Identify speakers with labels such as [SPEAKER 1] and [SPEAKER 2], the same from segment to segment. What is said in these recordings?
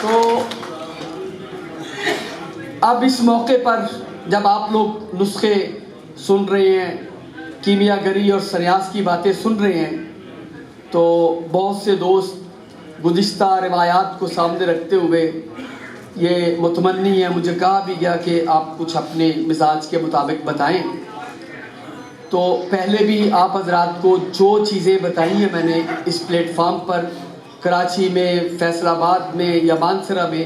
[SPEAKER 1] تو اب اس موقع پر جب آپ لوگ نسخے سن رہے ہیں، کیمیا گری اور سریاس کی باتیں سن رہے ہیں، تو بہت سے دوست گزشتہ روایات کو سامنے رکھتے ہوئے یہ متمنی ہے، مجھے کہا بھی گیا کہ آپ کچھ اپنے مزاج کے مطابق بتائیں. تو پہلے بھی آپ حضرات کو جو چیزیں بتائی ہیں میں نے اس پلیٹ فارم پر، کراچی میں، فیصل آباد میں یا مانسرا میں،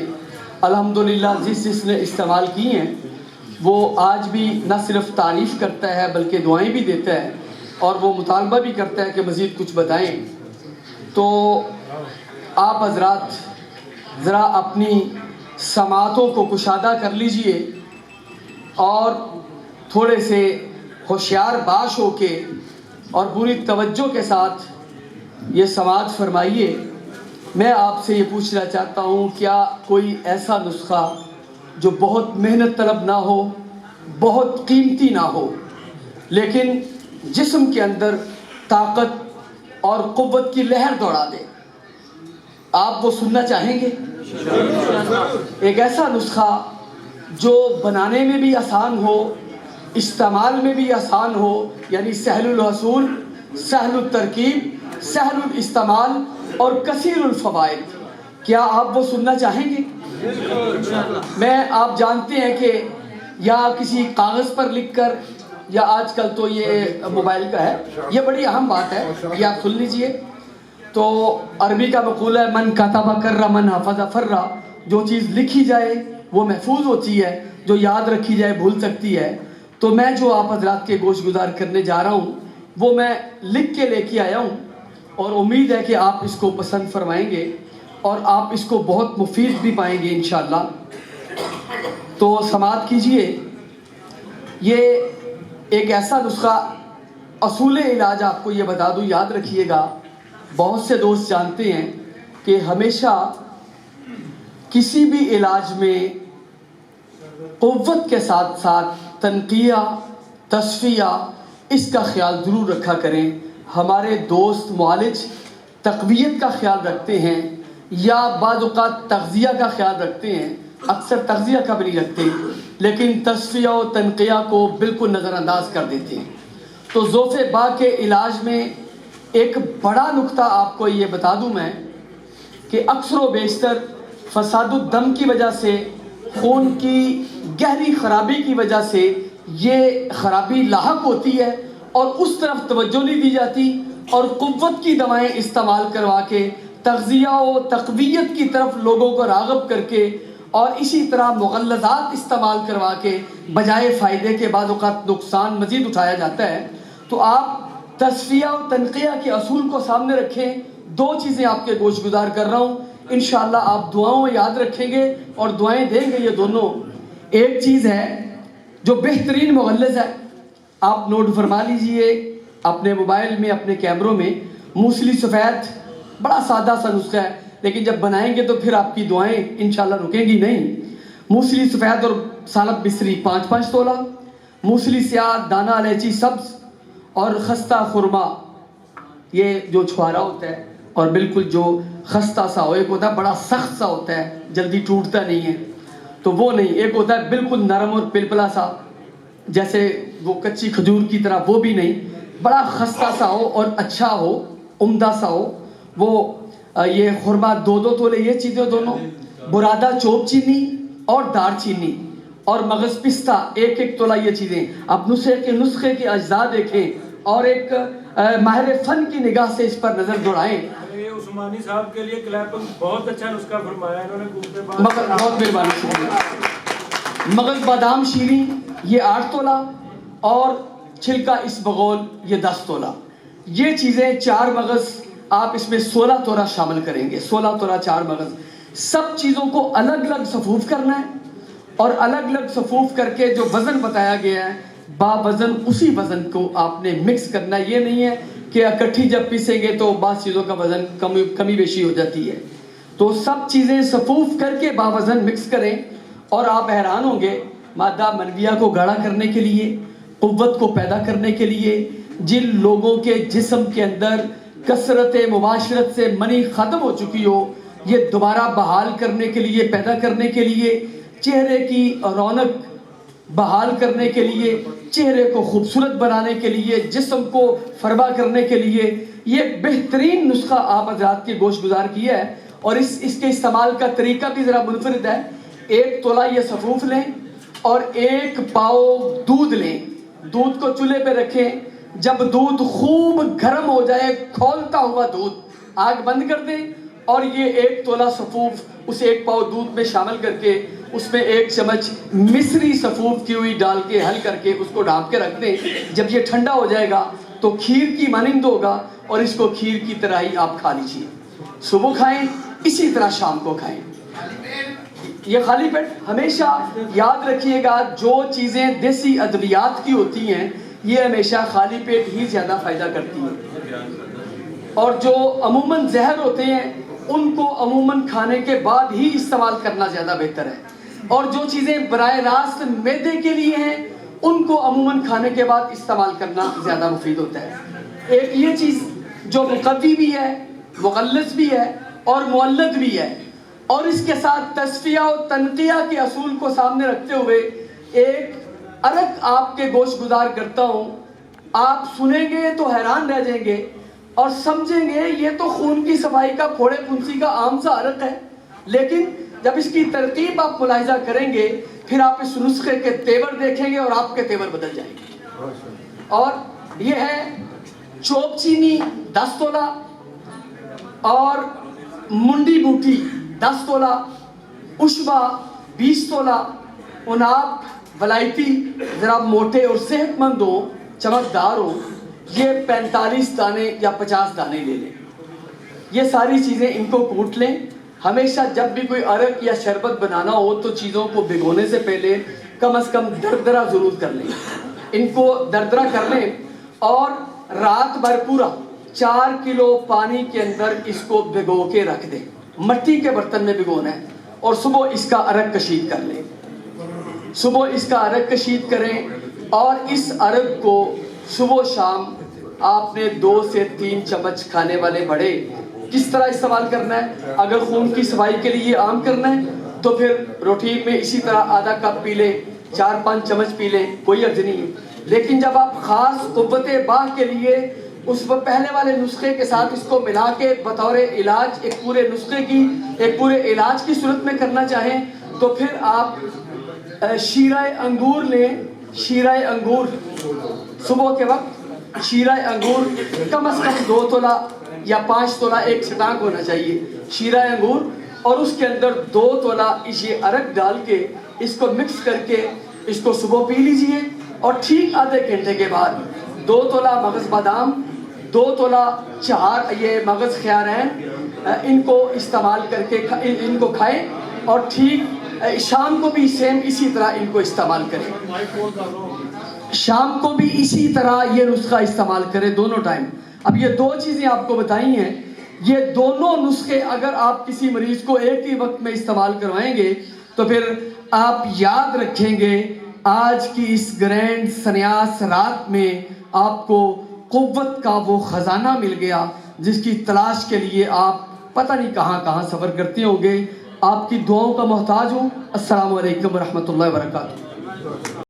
[SPEAKER 1] الحمدللہ جس نے استعمال کی ہیں وہ آج بھی نہ صرف تعریف کرتا ہے بلکہ دعائیں بھی دیتا ہے، اور وہ مطالبہ بھی کرتا ہے کہ مزید کچھ بتائیں. تو آپ حضرات ذرا اپنی سماعتوں کو کشادہ کر لیجئے اور تھوڑے سے ہوشیار باش ہو کے اور پوری توجہ کے ساتھ یہ سماعت فرمائیے. میں آپ سے یہ پوچھنا چاہتا ہوں، کیا کوئی ایسا نسخہ جو بہت محنت طلب نہ ہو، بہت قیمتی نہ ہو، لیکن جسم کے اندر طاقت اور قوت کی لہر دوڑا دے، آپ وہ سننا چاہیں گے؟ ایک ایسا نسخہ جو بنانے میں بھی آسان ہو، استعمال میں بھی آسان ہو، یعنی سہل الحصول، سہل الترکیب، سہل الاستعمال اور کثیر الفوائد. کیا آپ وہ سننا چاہیں گے؟ میں آپ جانتے ہیں کہ یا کسی کاغذ پر لکھ کر، یا آج کل تو یہ موبائل کا ہے، یہ بڑی اہم بات ہے، یہ آپ سن لیجئے. تو عربی کا مقولہ ہے من کتب کرہ من حفظ فرہ، جو چیز لکھی جائے وہ محفوظ ہوتی ہے، جو یاد رکھی جائے بھول سکتی ہے. تو میں جو آپ حضرات کے گوش گزار کرنے جا رہا ہوں وہ میں لکھ کے لے کے آیا ہوں، اور امید ہے کہ آپ اس کو پسند فرمائیں گے اور آپ اس کو بہت مفید بھی پائیں گے انشاءاللہ. تو سماعت کیجئے. یہ ایک ایسا نسخہ، اصول علاج آپ کو یہ بتا دوں، یاد رکھیے گا. بہت سے دوست جانتے ہیں کہ ہمیشہ کسی بھی علاج میں قوت کے ساتھ ساتھ تنقیہ، تصفیہ، اس کا خیال ضرور رکھا کریں. ہمارے دوست معالج تقویت کا خیال رکھتے ہیں یا بعض اوقات تغذیہ کا خیال رکھتے ہیں، اکثر تغذیہ کا بھی نہیں رکھتے، لیکن تصفیہ و تنقیہ کو بالکل نظر انداز کر دیتے ہیں. تو ذوف با کے علاج میں ایک بڑا نقطہ آپ کو یہ بتا دوں میں کہ اکثر و بیشتر فساد الدم کی وجہ سے، خون کی گہری خرابی کی وجہ سے یہ خرابی لاحق ہوتی ہے اور اس طرف توجہ نہیں دی جاتی، اور قوت کی دوائیں استعمال کروا کے تغذیہ و تقویت کی طرف لوگوں کو راغب کر کے، اور اسی طرح مغلظات استعمال کروا کے بجائے فائدے کے بعد اوقات نقصان مزید اٹھایا جاتا ہے. تو آپ تصفیہ و تنقیہ کے اصول کو سامنے رکھیں. دو چیزیں آپ کے گوش گزار کر رہا ہوں، انشاءاللہ آپ دعاؤں میں یاد رکھیں گے اور دعائیں دیں گے. یہ دونوں ایک چیز ہے جو بہترین مغلظ ہے، آپ نوٹ فرما لیجئے اپنے موبائل میں، اپنے کیمروں میں. موسلی سفید، بڑا سادہ سا نسخہ ہے، لیکن جب بنائیں گے تو پھر آپ کی دعائیں انشاءاللہ رکیں گی نہیں. موسلی سفید اور سالب مصری 5-5 تولہ، موسلی سیاہ، دانہ الائچی سبز اور خستہ خرما، یہ جو چھوارا ہوتا ہے اور بالکل جو خستہ سا ہو، ایک ہوتا ہے بڑا سخت سا ہوتا ہے جلدی ٹوٹتا نہیں ہے تو وہ نہیں، ایک ہوتا ہے بالکل نرم اور پلپلا سا جیسے وہ کچی کھجور کی طرح، وہ بھی نہیں، بڑا خستہ سا ہو اور اچھا ہو، عمدہ سا ہو وہ. یہ خرما 2-2 تولے، یہ چیزیں دونوں. برادہ چوب چینی اور دار چینی اور مغز پستہ 1-1 تولہ، یہ چیزیں. آپ نسخے کے اجزاء دیکھیں اور ایک ماہر فن کی نگاہ سے اس پر نظر دوڑائیں.
[SPEAKER 2] عثمانی صاحب کے لیے کلیپنگ بہت اچھا نسخہ فرمایا انہوں نے.
[SPEAKER 1] بہت مہربانی، شکریہ. مغز بادام شیریں یہ 8 تولہ اور چھلکا اسبغول یہ 10 تولہ. یہ چیزیں 4 مغز آپ اس میں 16 تولہ شامل کریں گے. 16 تولہ 4 مغز. سب چیزوں کو الگ الگ صفوف کرنا ہے اور الگ الگ صفوف کر کے جو وزن بتایا گیا ہے با وزن اسی وزن کو آپ نے مکس کرنا. یہ نہیں ہے کہ اکٹھی جب پیسیں گے تو بعض چیزوں کا وزن کمی بیشی ہو جاتی ہے. تو سب چیزیں صفوف کر کے با وزن مکس کریں. اور آپ حیران ہوں گے، مادہ منویہ کو گاڑھا کرنے کے لیے، قوت کو پیدا کرنے کے لیے، جن لوگوں کے جسم کے اندر کثرت مباشرت سے منی ختم ہو چکی ہو، یہ دوبارہ بحال کرنے کے لیے، پیدا کرنے کے لیے، چہرے کی رونق بحال کرنے کے لیے، چہرے کو خوبصورت بنانے کے لیے، جسم کو فربا کرنے کے لیے یہ بہترین نسخہ آپ حضرات کے گوش گزار کیا ہے. اور اس کے استعمال کا طریقہ بھی ذرا منفرد ہے. 1 تولہ یہ سفوف لیں اور 1 پاؤ دودھ لیں. دودھ کو چولہے پہ رکھیں. جب دودھ خوب گرم ہو جائے، کھولتا ہوا دودھ، آگ بند کر دیں اور یہ 1 تولہ سفوف اس 1 پاؤ دودھ میں شامل کر کے اس میں 1 چمچ مصری سفوف کی ہوئی ڈال کے حل کر کے اس کو ڈھانپ کے رکھ دیں. جب یہ ٹھنڈا ہو جائے گا تو کھیر کی مانند ہوگا اور اس کو کھیر کی طرح ہی آپ کھا لیجیے. صبح کھائیں، اسی طرح شام کو کھائیں. یہ خالی پیٹ ہمیشہ یاد رکھیے گا، جو چیزیں دیسی ادویات کی ہوتی ہیں یہ ہمیشہ خالی پیٹ ہی زیادہ فائدہ کرتی ہیں، اور جو عموماً زہر ہوتے ہیں ان کو عموماً کھانے کے بعد ہی استعمال کرنا زیادہ بہتر ہے، اور جو چیزیں براہ راست معدے کے لیے ہیں ان کو عموماً کھانے کے بعد استعمال کرنا زیادہ مفید ہوتا ہے. ایک یہ چیز جو مقوی بھی ہے، مغلظ بھی ہے اور مولد بھی ہے، اور اس کے ساتھ تصفیہ و تنقیہ کے اصول کو سامنے رکھتے ہوئے ایک عرق آپ کے گوش گزار کرتا ہوں. آپ سنیں گے تو حیران رہ جائیں گے اور سمجھیں گے یہ تو خون کی صفائی کا، پھوڑے پھنسی کا عام سا عرق ہے، لیکن جب اس کی ترکیب آپ ملاحظہ کریں گے پھر آپ اس نسخے کے تیور دیکھیں گے اور آپ کے تیور بدل جائیں گے. اور یہ ہے چوب چینی 10 تولہ اور منڈی بوٹی 10 تولہ، اشبا 20 تولہ، اناب ولائتی ذرا موٹے اور صحت مند ہو، چمکدار ہو، یہ 45 دانے یا 50 دانے لے لیں. یہ ساری چیزیں ان کو کوٹ لیں. ہمیشہ جب بھی کوئی عرق یا شربت بنانا ہو تو چیزوں کو بھگونے سے پہلے کم از کم دردرہ ضرور کر لیں. ان کو دردرہ کر لیں اور رات بھر پورا 4 کلو پانی کے اندر اس کو بھگو کے رکھ دیں. مٹی کے برتن میں بھگونا ہے اور صبح اس کا عرق کشید کر لیں. صبح اس کا عرق کشید کریں اور اس عرق کو صبح و شام آپ نے 2 سے 3 چمچ کھانے والے بڑے کس طرح استعمال کرنا ہے. اگر خون کی صفائی کے لیے عام کرنا ہے تو پھر روٹین میں اسی طرح آدھا کپ پی لیں، 4-5 چمچ پی لیں، کوئی حرج نہیں ہے. لیکن جب آپ خاص قوت باہ کے لیے اس پہلے والے نسخے کے ساتھ اس کو ملا کے بطور علاج ایک پورے نسخے کی، ایک پورے علاج کی صورت میں کرنا چاہیں تو پھر آپ شیرہ انگور لیں. شیرہ انگور صبح کے وقت، شیرہ انگور کم از کم 2 تولہ یا 5 تولہ ایک چھٹانک ہونا چاہیے شیرہ انگور، اور اس کے اندر 2 تولہ یہ عرق ڈال کے اس کو مکس کر کے اس کو صبح پی لیجئے. اور ٹھیک آدھے گھنٹے کے بعد 2 تولہ مغز بادام، 2 تولہ چہار یہ مغز خیارین، ان کو استعمال کر کے ان کو کھائیں اور ٹھیک شام کو بھی سیم اسی طرح ان کو استعمال کریں. شام کو بھی اسی طرح یہ نسخہ استعمال کریں دونوں ٹائم. اب یہ 2 چیزیں آپ کو بتائی ہیں، یہ دونوں نسخے اگر آپ کسی مریض کو ایک ہی وقت میں استعمال کروائیں گے تو پھر آپ یاد رکھیں گے آج کی اس گرینڈ سنیاس رات میں آپ کو قوت کا وہ خزانہ مل گیا جس کی تلاش کے لیے آپ پتہ نہیں کہاں کہاں سفر کرتے ہوں گے. آپ کی دعاؤں کا محتاج ہوں. السلام علیکم ورحمۃ اللہ وبرکاتہ.